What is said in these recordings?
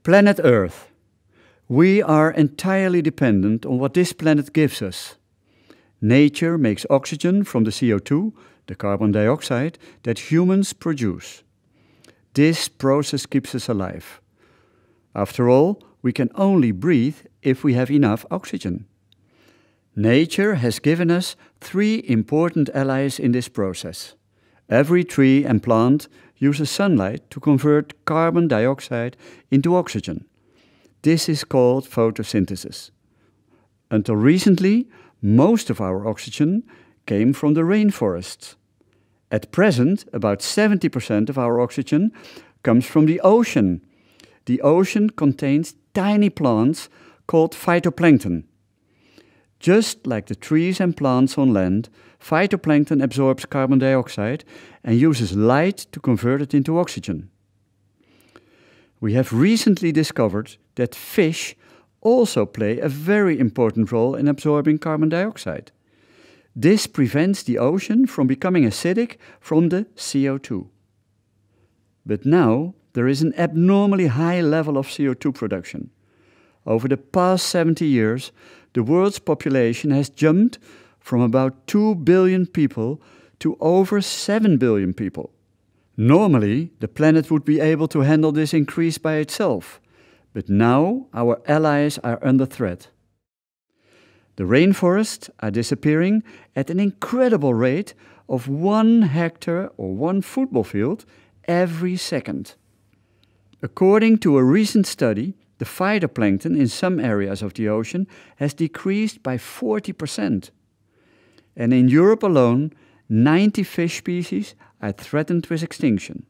Planet Earth. We are entirely dependent on what this planet gives us. Nature makes oxygen from the CO2, the carbon dioxide, that humans produce. This process keeps us alive. After all, we can only breathe if we have enough oxygen. Nature has given us three important allies in this process. Every tree and plant uses sunlight to convert carbon dioxide into oxygen. This is called photosynthesis. Until recently, most of our oxygen came from the rainforests. At present, about 70% of our oxygen comes from the ocean. The ocean contains tiny plants called phytoplankton. Just like the trees and plants on land, phytoplankton absorbs carbon dioxide and uses light to convert it into oxygen. We have recently discovered that fish also play a very important role in absorbing carbon dioxide. This prevents the ocean from becoming acidic from the CO2. But now there is an abnormally high level of CO2 production. Over the past 70 years, the world's population has jumped from about 2 billion people to over 7 billion people. Normally, the planet would be able to handle this increase by itself, but now our allies are under threat. The rainforests are disappearing at an incredible rate of 1 hectare or 1 football field every second. According to a recent study, the phytoplankton in some areas of the ocean has decreased by 40%. And in Europe alone, 90 fish species are threatened with extinction.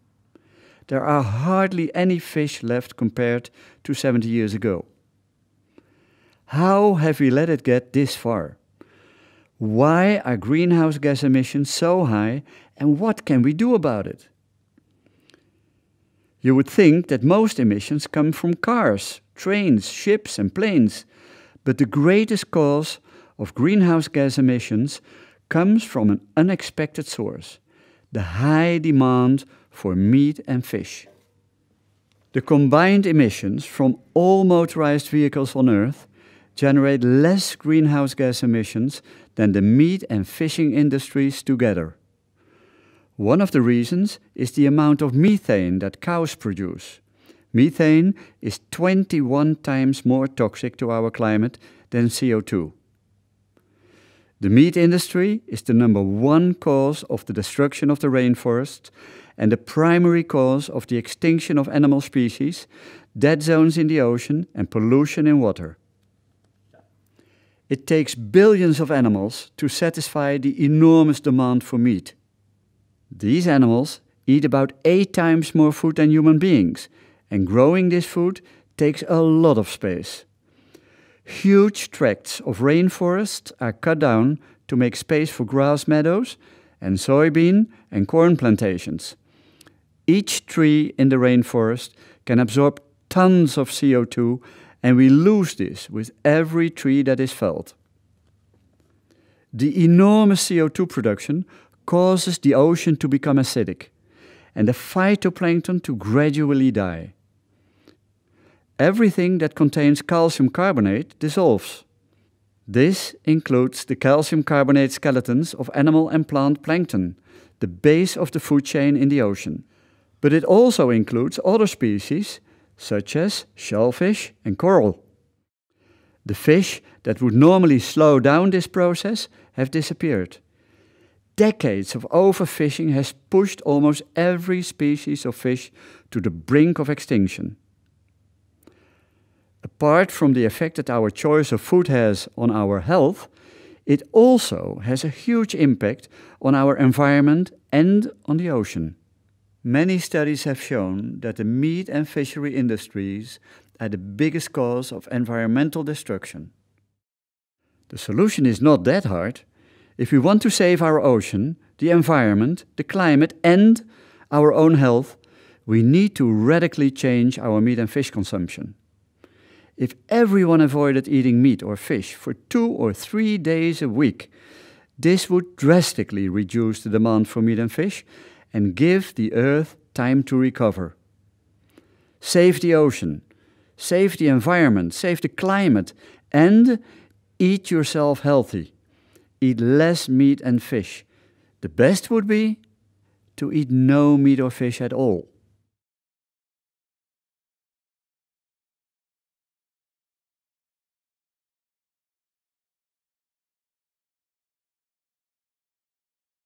There are hardly any fish left compared to 70 years ago. How have we let it get this far? Why are greenhouse gas emissions so high, and what can we do about it? You would think that most emissions come from cars, trains, ships and planes, but the greatest cause of greenhouse gas emissions comes from an unexpected source: the high demand for meat and fish. The combined emissions from all motorized vehicles on Earth generate less greenhouse gas emissions than the meat and fishing industries together. One of the reasons is the amount of methane that cows produce. Methane is 21 times more toxic to our climate than CO2. The meat industry is the #1 cause of the destruction of the rainforests and the primary cause of the extinction of animal species, dead zones in the ocean and pollution in water. It takes billions of animals to satisfy the enormous demand for meat. These animals eat about 8 times more food than human beings, and growing this food takes a lot of space. Huge tracts of rainforests are cut down to make space for grass meadows and soybean and corn plantations. Each tree in the rainforest can absorb tons of CO2, and we lose this with every tree that is felled. The enormous CO2 production causes the ocean to become acidic and the phytoplankton to gradually die. Everything that contains calcium carbonate dissolves. This includes the calcium carbonate skeletons of animal and plant plankton, the base of the food chain in the ocean. But it also includes other species, such as shellfish and coral. The fish that would normally slow down this process have disappeared. Decades of overfishing has pushed almost every species of fish to the brink of extinction. Apart from the effect that our choice of food has on our health, it also has a huge impact on our environment and on the ocean. Many studies have shown that the meat and fishery industries are the biggest cause of environmental destruction. The solution is not that hard. If we want to save our ocean, the environment, the climate and our own health, we need to radically change our meat and fish consumption. If everyone avoided eating meat or fish for 2 or 3 days a week, this would drastically reduce the demand for meat and fish and give the Earth time to recover. Save the ocean, save the environment, save the climate, and eat yourself healthy. Eat less meat and fish. The best would be to eat no meat or fish at all.